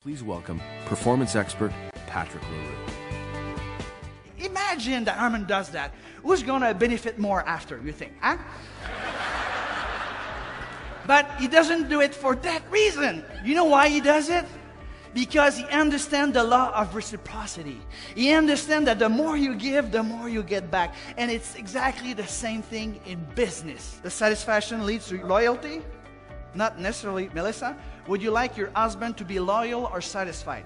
Please welcome performance expert Patrick Leroux. Imagine that Armand does that. Who's going to benefit more after, you think? Huh? But he doesn't do it for that reason. You know why he does it? Because he understands the law of reciprocity. He understands that the more you give, the more you get back. And it's exactly the same thing in business. The satisfaction leads to loyalty. Not necessarily. Melissa, would you like your husband to be loyal or satisfied?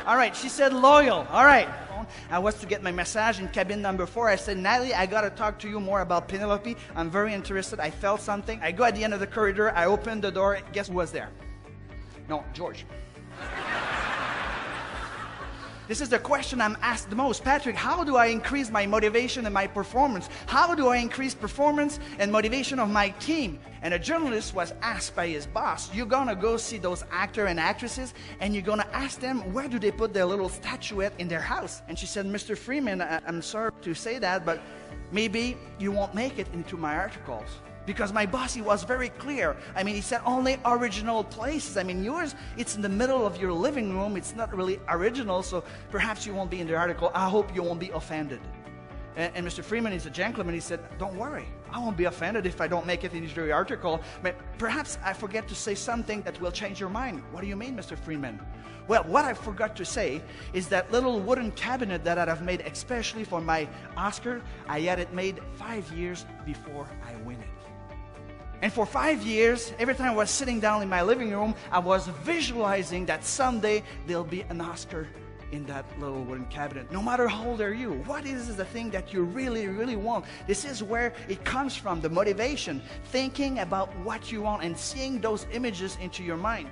All right, she said loyal. All right. I was to get my massage in cabin number 4. I said, Natalie, I got to talk to you more about Penelope. I'm very interested. I felt something. I go at the end of the corridor. I open the door. Guess who was there? No, George. This is the question I'm asked the most. Patrick, how do I increase my motivation and my performance? How do I increase performance and motivation of my team? And a journalist was asked by his boss, you're going to go see those actors and actresses and you're going to ask them where do they put their little statuette in their house? And she said, Mr. Freeman, I'm sorry to say that, but maybe you won't make it into my articles. Because my boss, he was very clear. I mean, he said only original places. I mean, yours, it's in the middle of your living room. It's not really original, so perhaps you won't be in the article. I hope you won't be offended. And Mr. Freeman is a gentleman. He said, don't worry. I won't be offended if I don't make it into the article. But perhaps I forget to say something that will change your mind. What do you mean, Mr. Freeman? Well, what I forgot to say is that little wooden cabinet that I've made especially for my Oscar, I had it made 5 years before I win it. And for 5 years, every time I was sitting down in my living room, I was visualizing that someday there'll be an Oscar in that little wooden cabinet. No matter how old are you, what is the thing that you really, really want? This is where it comes from, the motivation. Thinking about what you want and seeing those images into your mind.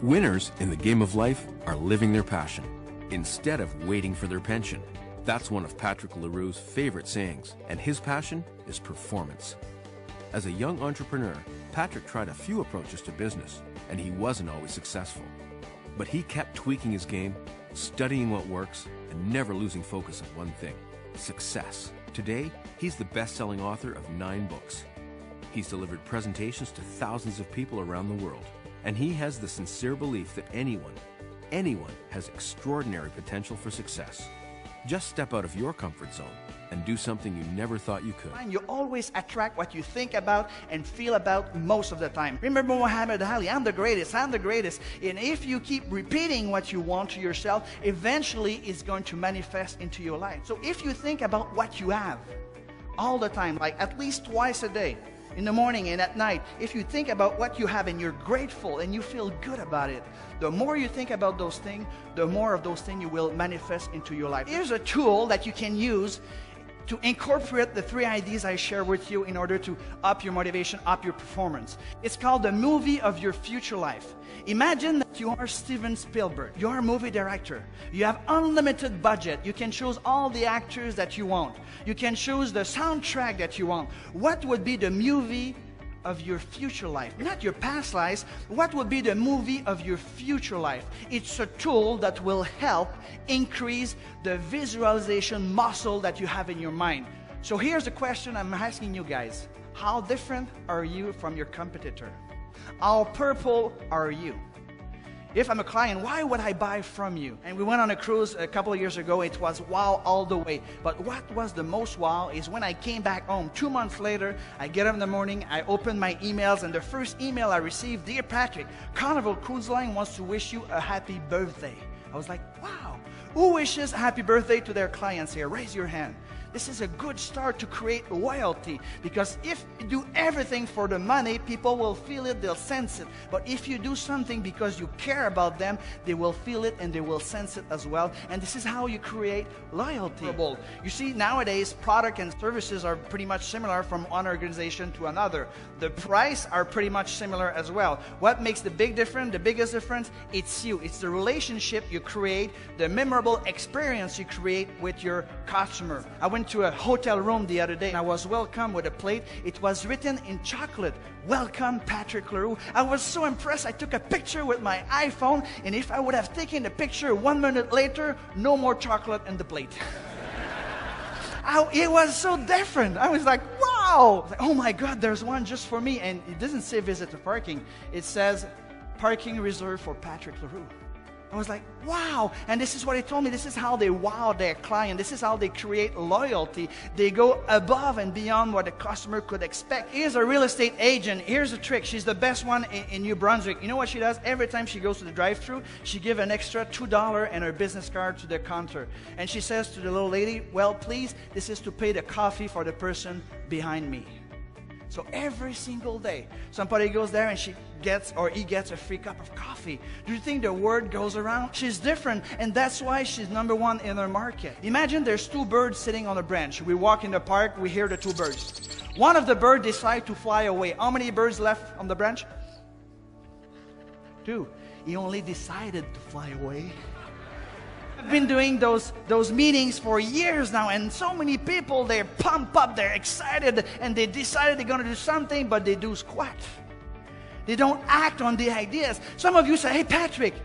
Winners in the game of life are living their passion instead of waiting for their pension. That's one of Patrick Leroux's favorite sayings, and his passion is performance. As a young entrepreneur, Patrick tried a few approaches to business, and he wasn't always successful. But he kept tweaking his game, studying what works, and never losing focus on one thing: success. Today, he's the best-selling author of 9 books. He's delivered presentations to thousands of people around the world, and he has the sincere belief that anyone has extraordinary potential for success. Just step out of your comfort zone and do something you never thought you could. You always attract what you think about and feel about most of the time. Remember Muhammad Ali, I'm the greatest, I'm the greatest. And if you keep repeating what you want to yourself, eventually it's going to manifest into your life. So if you think about what you have all the time, like at least twice a day, in the morning and at night, if you think about what you have and you're grateful and you feel good about it, the more you think about those things, the more of those things you will manifest into your life. Here's a tool that you can use to incorporate the 3 ideas I share with you in order to up your motivation, up your performance. It's called the movie of your future life. Imagine that you are Steven Spielberg. You are a movie director. You have unlimited budget. You can choose all the actors that you want. You can choose the soundtrack that you want. What would be the movie of your future life? Not your past lives. What would be the movie of your future life? It's a tool that will help increase the visualization muscle that you have in your mind. So here's the question I'm asking you guys. How different are you from your competitor? How purple are you? If I'm a client, why would I buy from you? And we went on a cruise a couple of years ago. It was wow all the way. But what was the most wow is when I came back home 2 months later, I get up in the morning, I open my emails, and the first email I received, Dear Patrick, Carnival Cruise Line wants to wish you a happy birthday. I was like, wow. Who wishes a happy birthday to their clients here? Raise your hand. This is a good start to create loyalty, because if you do everything for the money, people will feel it, they'll sense it. But if you do something because you care about them, they will feel it and they will sense it as well. And this is how you create loyalty. You see, nowadays, product and services are pretty much similar from one organization to another. The price are pretty much similar as well. What makes the biggest difference? It's you. It's the relationship you create, the memorable experience you create with your customer. I went to a hotel room the other day and I was welcomed with a plate. It was written in chocolate, "Welcome Patrick Leroux." I was so impressed. I took a picture with my iPhone, and if I would have taken the picture 1 minute later, no more chocolate in the plate. It was so different. I was like, wow. wow. Like, oh my God, there's one just for me. And it doesn't say visit the parking. It says parking reserved for Patrick Leroux. I was like, wow. And this is what he told me. This is how they wow their client. This is how they create loyalty. They go above and beyond what the customer could expect. Here's a real estate agent. Here's a trick. She's the best one in New Brunswick. You know what she does? Every time she goes to the drive-thru, she gives an extra $2 and her business card to the counter. And she says to the little lady, well, please, this is to pay the coffee for the person behind me. So every single day, somebody goes there and he gets a free cup of coffee. Do you think the word goes around? She's different, and that's why she's number one in her market. Imagine there's two birds sitting on a branch. We walk in the park, we hear the two birds. One of the birds decides to fly away. How many birds left on the branch? Two. He only decided to fly away. I've been doing those meetings for years now, and so many people, they're pumped up, they're excited, and they decided they're going to do something, but they do squat. They don't act on the ideas. Some of you say, hey, Patrick,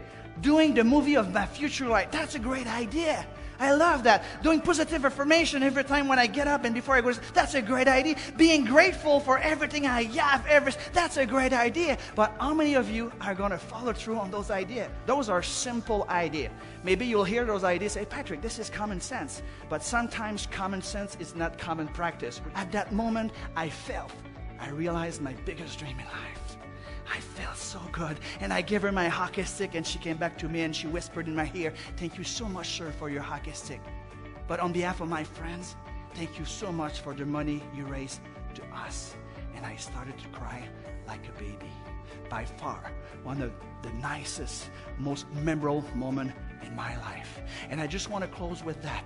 doing the movie of my future life, that's a great idea. I love that. Doing positive affirmation every time when I get up and before I go, that's a great idea. Being grateful for everything I have, that's a great idea. But how many of you are going to follow through on those ideas? Those are simple ideas. Maybe you'll hear those ideas, say, Patrick, this is common sense. But sometimes common sense is not common practice. At that moment, I realized my biggest dream in life. I felt so good. And I gave her my hockey stick, and she came back to me and she whispered in my ear, thank you so much, sir, for your hockey stick. But on behalf of my friends, thank you so much for the money you raised to us. And I started to cry like a baby. By far, one of the nicest, most memorable moments in my life. And I just want to close with that.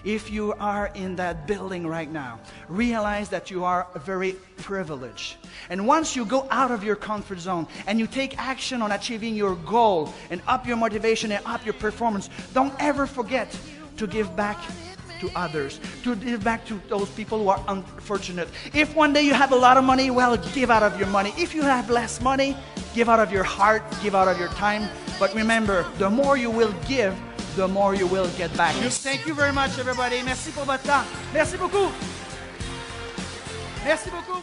If you are in that building right now, realize that you are very privileged. And once you go out of your comfort zone and you take action on achieving your goal and up your motivation and up your performance, don't ever forget to give back to others, to give back to those people who are unfortunate. If one day you have a lot of money, well, give out of your money. If you have less money, give out of your heart, give out of your time. But remember, the more you will give, the more you will get back. Thank you very much, everybody. Merci pour votre temps. Merci beaucoup. Merci beaucoup.